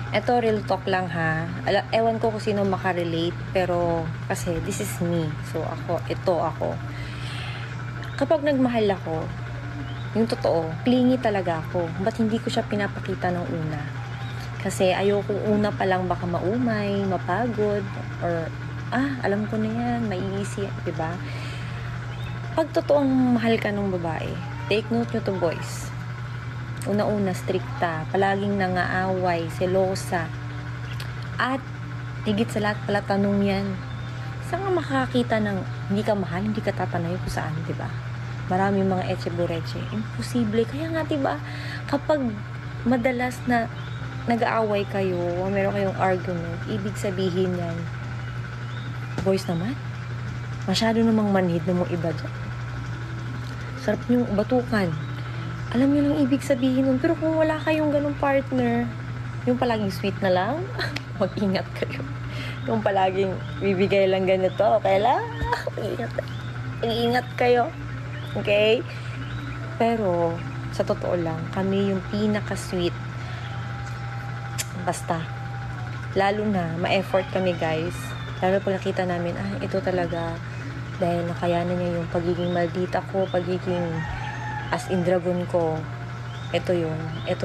Eto, real talk lang ha. Ewan ko kung sino makarelate, pero kasi this is me. So, ito ako. Kapag nagmahal ako, yung totoo, clingy talaga ako. Ba't hindi ko siya pinapakita ng una? Kasi ayoko una pa lang baka maumay, mapagod, or alam ko na yan, maiisi, diba? Pag totoong mahal ka ng babae, take note nyo to, boys. Una-una, strikta, palaging nangaaway, selosa, at higit sa lahat pala tanong yan. Saan ka makakita ng hindi ka mahal, hindi ka tatanay kung saan, diba? Maraming mga etche-bureche. Imposible. Kaya nga, diba, kapag madalas na nag-aaway kayo, o meron kayong argument, ibig sabihin yan, boys naman, masyado namang manhid ng mga iba dyan. Sarap niyong batukan. Alam niyo lang ibig sabihin nun. Pero kung wala kayong ganong partner, yung palaging sweet na lang, mag-ingat kayo. Yung palaging bibigay lang ganito, okay lang? Mag-ingat kayo. Okay? Pero, sa totoo lang, kami yung pinaka-sweet. Basta. Lalo na, ma-effort kami, guys. Lalo pag nakita namin, ito talaga, dahil nakayanan niya yung pagiging maldita ko, pagiging as in dragon ko, ito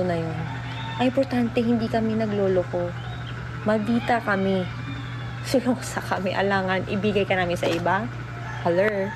na yun. Ay, importante, hindi kami nagloloko. Maldita kami. Sulongsa kami, alangan, ibigay ka namin sa iba. Haler.